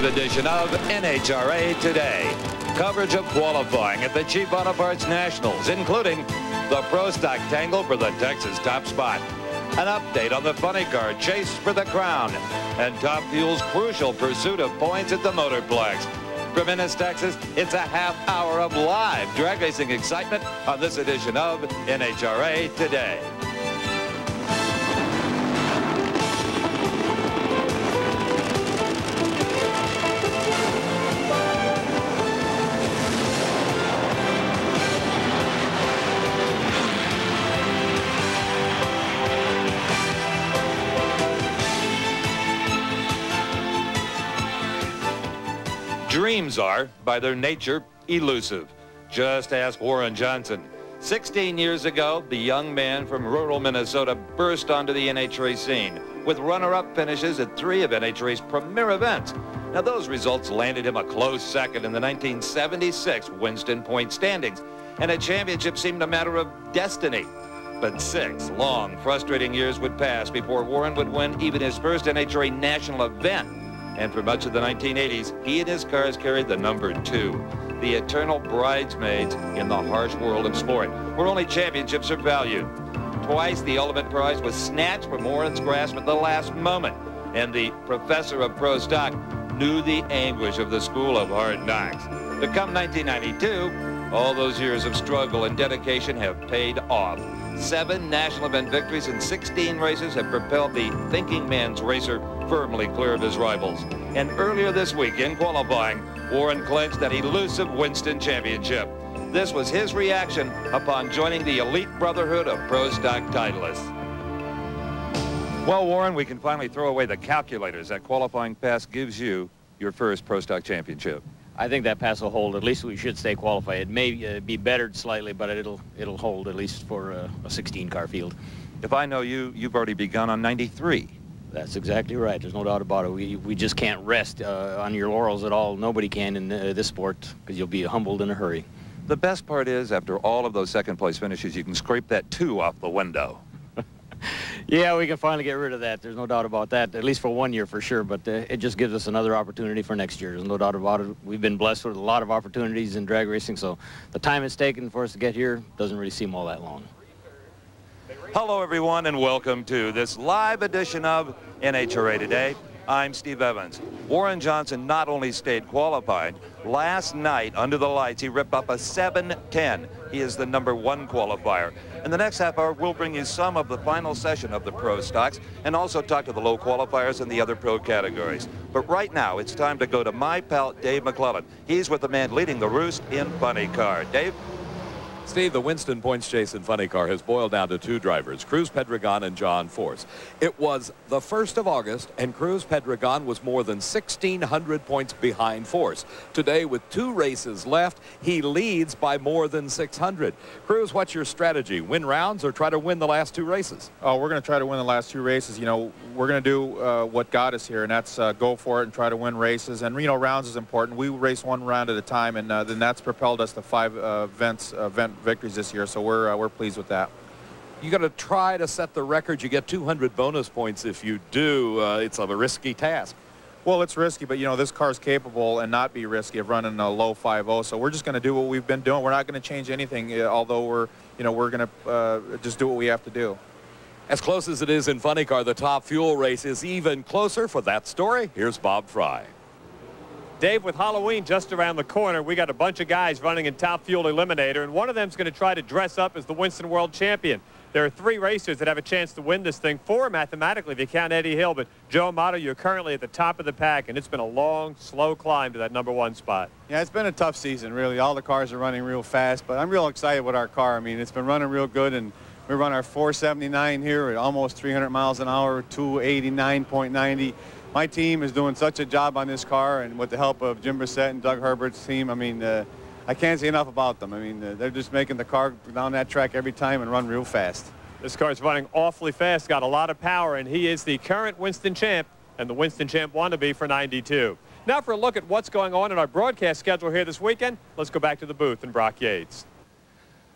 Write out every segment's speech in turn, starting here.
live edition of NHRA Today. Coverage of qualifying at the Chief Auto Parts Nationals, including the Pro Stock Tangle for the Texas top spot, an update on the funny car chase for the crown, and Top Fuel's crucial pursuit of points at the Motorplex. From Ennis, Texas, it's a half hour of live drag racing excitement on this edition of NHRA Today. Dreams are, by their nature, elusive. Just ask Warren Johnson. 16 years ago, the young man from rural Minnesota burst onto the NHRA scene with runner-up finishes at 3 of NHRA's premier events. Now, those results landed him a close second in the 1976 Winston Point standings, and a championship seemed a matter of destiny. But 6 long, frustrating years would pass before Warren would win even his first NHRA national event. And for much of the 1980s, he and his cars carried the number 2, the eternal bridesmaids in the harsh world of sport, where only championships are valued. Twice the ultimate prize was snatched from Warren's grasp at the last moment, and the professor of pro stock knew the anguish of the school of hard knocks. But come 1992, all those years of struggle and dedication have paid off. 7 national event victories in 16 races have propelled the thinking man's racer firmly clear of his rivals. And earlier this week in qualifying, Warren clinched that elusive Winston Championship. This was his reaction upon joining the elite brotherhood of pro stock titleists. Well, Warren, we can finally throw away the calculators. That qualifying pass gives you your first pro stock championship. I think that pass will hold. At least we should stay qualified. It may be bettered slightly, but it'll hold at least for a 16-car field. If I know you, you've already begun on 93. That's exactly right. There's no doubt about it. We just can't rest on your laurels at all. Nobody can in this sport, because you'll be humbled in a hurry. The best part is, after all of those second-place finishes, you can scrape that 2 off the window. Yeah, we can finally get rid of that. There's no doubt about that, at least for 1 year for sure. But it just gives us another opportunity for next year. There's no doubt about it. We've been blessed with a lot of opportunities in drag racing, so the time it's taken for us to get here doesn't really seem all that long. Hello, everyone, and welcome to this live edition of NHRA Today. I'm Steve Evans. Warren Johnson not only stayed qualified, last night under the lights he ripped up a 7:10. He is the #1 qualifier. In the next half hour, we'll bring you some of the final session of the pro stocks and also talk to the low qualifiers and the other pro categories. But right now, it's time to go to my pal Dave McClellan. He's with the man leading the roost in funny car. Dave? Steve, the Winston Points chase in funny car has boiled down to 2 drivers, Cruz Pedregon and John Force. It was the 1st of August, and Cruz Pedregon was more than 1,600 points behind Force. Today, with 2 races left, he leads by more than 600. Cruz, what's your strategy? Win rounds or try to win the last 2 races? Oh, we're going to try to win the last 2 races. You know, we're going to do what got us here, and that's go for it and try to win races. And, you know, rounds is important. We race 1 round at a time, and then that's propelled us to 5 event victories this year, so we're pleased with that. You got to try to set the record. You get 200 bonus points if you do. It's a risky task. Well, it's risky, but you know, this car's capable and not be risky of running a low 5.0. So we're just going to do what we've been doing. We're not going to change anything, although we're going to just do what we have to do. As close as it is in funny car, the Top Fuel race is even closer. For that story, here's Bob Fry. Dave, with Halloween just around the corner, we got a bunch of guys running in Top Fuel Eliminator, and one of them's going to try to dress up as the Winston World Champion. There are 3 racers that have a chance to win this thing, 4 mathematically if you count Eddie Hill, but Joe Amato, you're currently at the top of the pack, and it's been a long, slow climb to that #1 spot. Yeah, it's been a tough season, really. All the cars are running real fast, but I'm real excited with our car. I mean, it's been running real good, and we run our 479 here at almost 300 miles an hour, 289.90. My team is doing such a job on this car, and with the help of Jim Brissett and Doug Herbert's team, I mean, I can't say enough about them. I mean, they're just making the car down that track every time and run real fast. This car's running awfully fast, got a lot of power, and he is the current Winston champ and the Winston champ wannabe for 92. Now for a look at what's going on in our broadcast schedule here this weekend, let's go back to the booth in Brock Yates.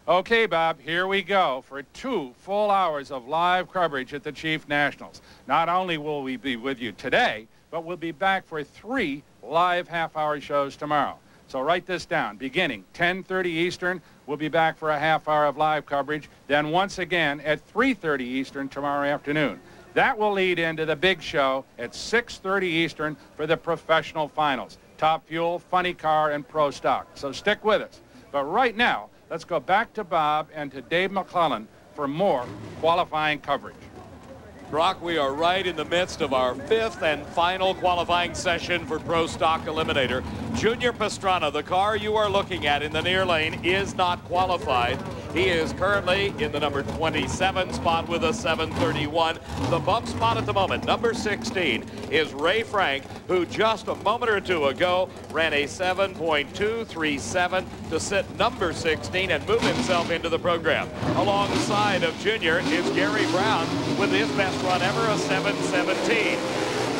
Okay, Bob, here we go for 2 full hours of live coverage at the Chief Nationals. Not only will we be with you today, but we'll be back for 3 live half-hour shows tomorrow. So write this down. Beginning 10:30 Eastern, we'll be back for a half-hour of live coverage. Then once again at 3:30 Eastern tomorrow afternoon. That will lead into the big show at 6:30 Eastern for the professional finals. Top Fuel, Funny Car, and Pro Stock. So stick with us. But right now, let's go back to Bob and to Dave McClellan for more qualifying coverage. Brock, we are right in the midst of our 5th and final qualifying session for Pro Stock Eliminator. Junior Pastrana, the car you are looking at in the near lane, is not qualified. He is currently in the number 27 spot with a 731. The bump spot at the moment, number 16, is Ray Frank, who just a moment or two ago ran a 7.237 to sit number 16 and move himself into the program. Alongside of Junior is Gary Brown with his best run ever, a 717.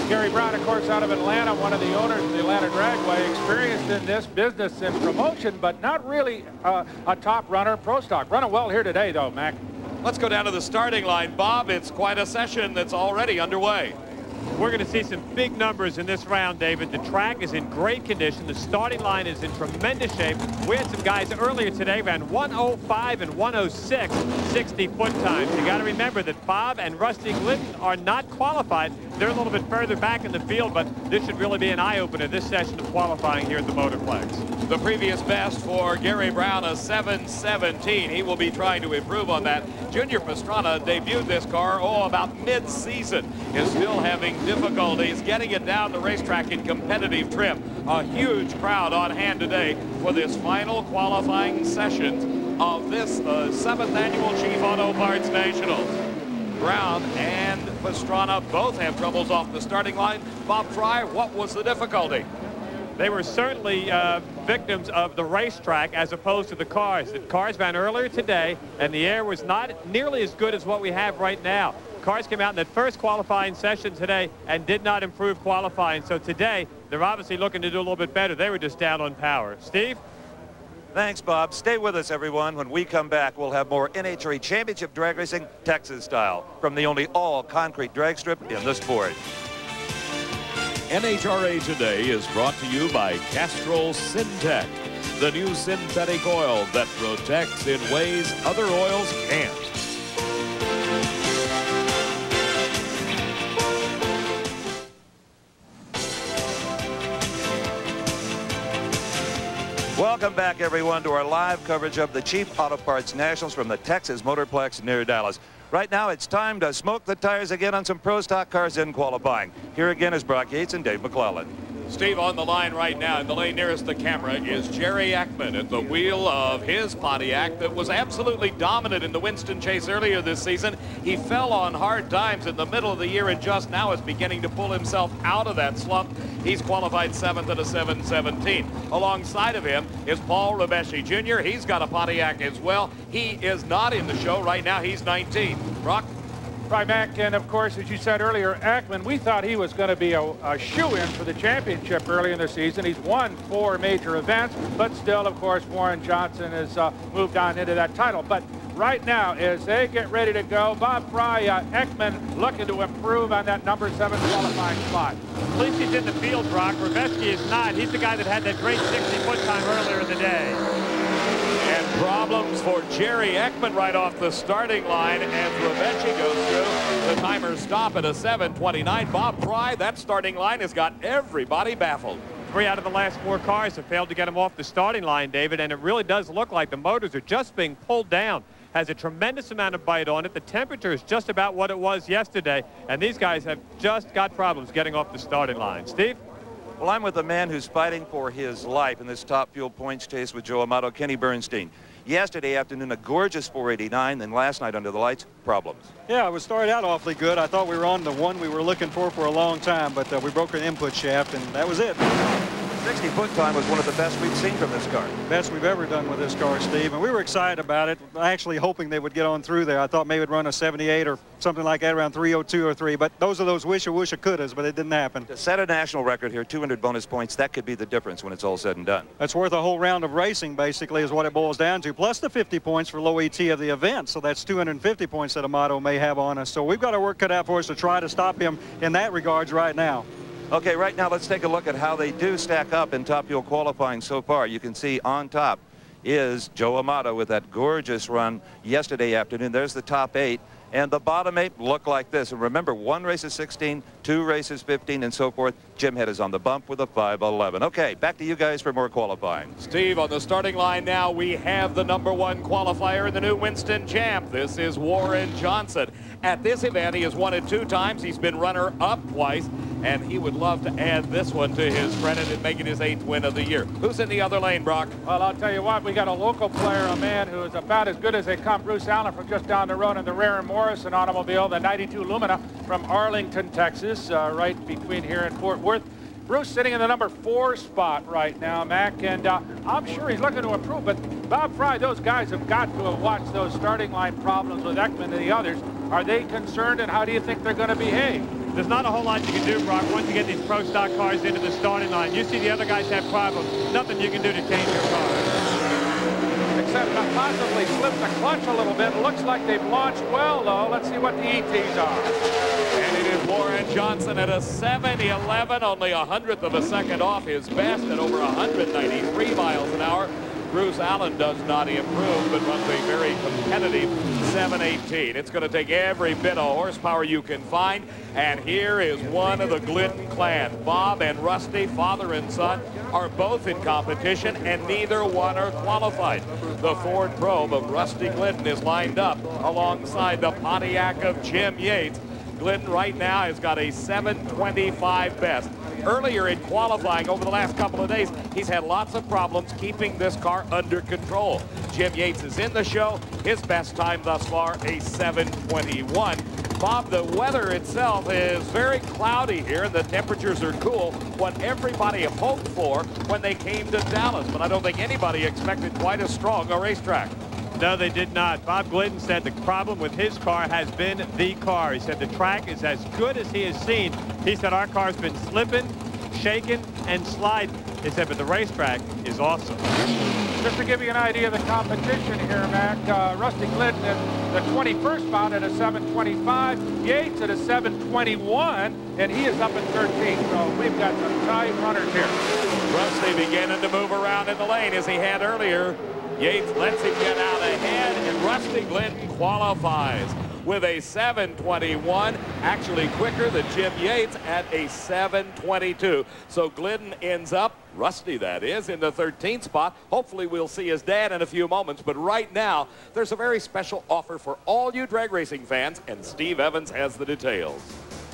Gary Brown, of course, out of Atlanta, one of the owners of the Atlanta Dragway, experienced in this business and promotion, but not really a top runner, Pro Stock. Running well here today, though, Mac. Let's go down to the starting line, Bob. It's quite a session that's already underway. We're going to see some big numbers in this round, David. The track is in great condition. The starting line is in tremendous shape. We had some guys earlier today ran 105 and 106 60-foot times. You got to remember that Bob and Rusty Glidden are not qualified. They're a little bit further back in the field, but this should really be an eye-opener, this session of qualifying here at the Motorplex. The previous best for Gary Brown, a 717. He will be trying to improve on that. Junior Pastrana debuted this car, about mid-season. Is still having difficulties getting it down the racetrack in competitive trim. A huge crowd on hand today for this final qualifying session of this 7th annual Chief Auto Parts Nationals. Brown and Pastrana both have troubles off the starting line. Bob Fry, what was the difficulty? They were certainly victims of the racetrack as opposed to the cars. The cars ran earlier today, and the air was not nearly as good as what we have right now. Cars came out in that first qualifying session today and did not improve qualifying. So today, they're obviously looking to do a little bit better. They were just down on power. Steve? Thanks, Bob. Stay with us, everyone. When we come back, we'll have more NHRA Championship drag racing, Texas style, from the only all-concrete drag strip in the sport. NHRA Today is brought to you by Castrol Syntec, the new synthetic oil that protects in ways other oils can't. Welcome back, everyone, to our live coverage of the Chief Auto Parts Nationals from the Texas Motorplex near Dallas. Right now, it's time to smoke the tires again on some Pro Stock cars in qualifying. Here again is Brock Yates and Dave McClellan. Steve, on the line right now, in the lane nearest the camera, is Jerry Ekman at the wheel of his Pontiac that was absolutely dominant in the Winston Chase earlier this season. He fell on hard times in the middle of the year and just now is beginning to pull himself out of that slump. He's qualified 7th at a 717. Alongside of him is Paul Rabeshi Jr. He's got a Pontiac as well. He is not in the show right now. He's 19. Brock? Right, Mac, and of course, as you said earlier, Ekman, we thought he was going to be a shoe-in for the championship early in the season. He's won 4 major events, but still, of course, Warren Johnson has moved on into that title. But right now, as they get ready to go, Bob Fry, Ekman looking to improve on that number 7 qualifying spot. At least he's in the field, Brock. Rabeski is not. He's the guy that had that great 60-foot time earlier in the day. And problems for Jerry Ekman right off the starting line as Rabeshi goes through. The timers stop at a 7:29. Bob Fry, that starting line has got everybody baffled. 3 out of the last 4 cars have failed to get him off the starting line, David, and it really does look like the motors are just being pulled down. Has a tremendous amount of bite on it. The temperature is just about what it was yesterday, and these guys have just got problems getting off the starting line. Steve? Well, I'm with a man who's fighting for his life in this Top Fuel points chase with Joe Amato, Kenny Bernstein. Yesterday afternoon, a gorgeous 489, then last night under the lights, problems. Yeah, it started out awfully good. I thought we were on the one we were looking for a long time, but we broke an input shaft, and that was it. 60-foot time was one of the best we've seen from this car. Best we've ever done with this car, Steve, and we were excited about it. Actually hoping they would get on through there. I thought maybe it'd run a 78 or something like that, around 302 or 3, but those are those wish couldas, but it didn't happen. To set a national record here, 200 bonus points, that could be the difference when it's all said and done. That's worth a whole round of racing, basically, is what it boils down to, plus the 50 points for low ET of the event, so that's 250 points that Amato may have on us. So we've got our work cut out for us to try to stop him in that regards right now. Okay, right now let's take a look at how they do stack up in Top Fuel qualifying so far. You can see on top is Joe Amato with that gorgeous run yesterday afternoon. There's the top 8. And the bottom 8 look like this. And remember, 1 race is 16, 2 races 15, and so forth. Jim Head is on the bump with a 5:11. Okay, back to you guys for more qualifying. Steve, on the starting line now, we have the #1 qualifier in the new Winston champ. This is Warren Johnson. At this event, he has won it 2 times. He's been runner-up twice, and he would love to add this one to his credit and make it his 8th win of the year. Who's in the other lane, Brock? Well, I'll tell you what, we got a local player, a man who is about as good as they come, Bruce Allen, from just down the road in the Rare and Morrison automobile, the 92 Lumina from Arlington, Texas, right between here and Fort Worth. Bruce sitting in the #4 spot right now, Mac, and I'm sure he's looking to improve, but Bob Fry, those guys have got to have watched those starting line problems with Ekman and the others. Are they concerned, and how do you think they're going to behave? There's not a whole lot you can do, Brock, once you get these pro stock cars into the starting line. You see the other guys have problems. Nothing you can do to change your car. Except to possibly slip the clutch a little bit. It looks like they've launched well, though. Let's see what the ETs are. And it is Warren Johnson at a 7:11, only 100th of a second off his best at over 193 miles an hour. Bruce Allen does not improve, but runs a very competitive 7:18. It's going to take every bit of horsepower you can find. And here is one of the Glidden clan. Bob and Rusty, father and son, are both in competition, and neither one are qualified. The Ford Probe of Rusty Glidden is lined up alongside the Pontiac of Jim Yates. Glidden right now has got a 7:25 best. Earlier in qualifying over the last couple of days, he's had lots of problems keeping this car under control. Jim Yates is in the show. His best time thus far, a 7:21. Bob, the weather itself is very cloudy here, and the temperatures are cool. What everybody hoped for when they came to Dallas, but I don't think anybody expected quite as strong a racetrack. No, they did not. Bob Glidden said the problem with his car has been the car. He said the track is as good as he has seen. He said our car's been slipping, shaking, and sliding. He said, but the racetrack is awesome. Just to give you an idea of the competition here, Mac, Rusty Glidden in the 21st spot at a 7:25, Yates at a 7:21, and he is up at 13. So we've got some tight runners here. Rusty beginning to move around in the lane as he had earlier. Yates lets him get out ahead, and Rusty Glidden qualifies with a 7:21, actually quicker than Jim Yates at a 7:22. So Glidden ends up, Rusty that is, in the 13th spot. Hopefully we'll see his dad in a few moments, but right now there's a very special offer for all you drag racing fans, and Steve Evans has the details.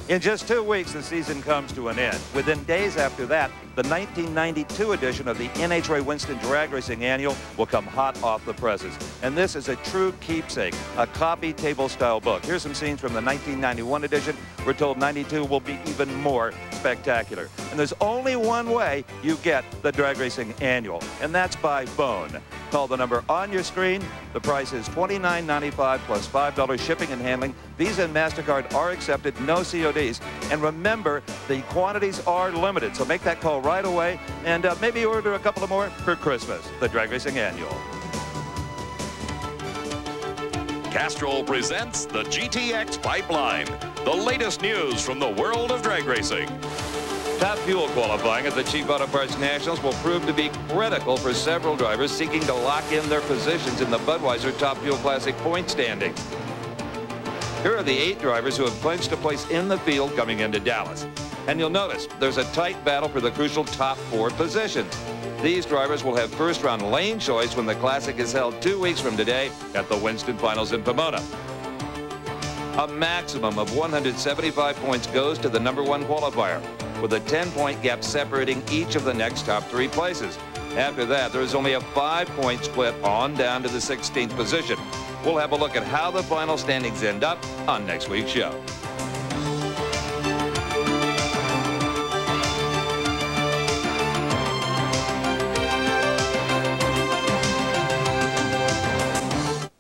In just 2 weeks, the season comes to an end. Within days after that, the 1992 edition of the NHRA Winston Drag Racing Annual will come hot off the presses. And this is a true keepsake, a copy table-style book. Here's some scenes from the 1991 edition. We're told 92 will be even more spectacular. And there's only one way you get the Drag Racing Annual, and that's by phone. Call the number on your screen. The price is $29.95 plus $5 shipping and handling. Visa and MasterCard are accepted, no CODs. And remember, the quantities are limited, so make that call right away and maybe order a couple of more for Christmas. The Drag Racing Annual. Castrol presents the GTX Pipeline, the latest news from the world of drag racing. Top fuel qualifying at the Cheap Auto Parts Nationals will prove to be critical for several drivers seeking to lock in their positions in the Budweiser Top Fuel Classic point standings. Here are the 8 drivers who have clinched a place in the field coming into Dallas. And you'll notice there's a tight battle for the crucial top 4 positions. These drivers will have first-round lane choice when the Classic is held 2 weeks from today at the Winston Finals in Pomona. A maximum of 175 points goes to the #1 qualifier, with a 10-point gap separating each of the next top 3 places. After that, there is only a 5-point split on down to the 16th position. We'll have a look at how the final standings end up on next week's show.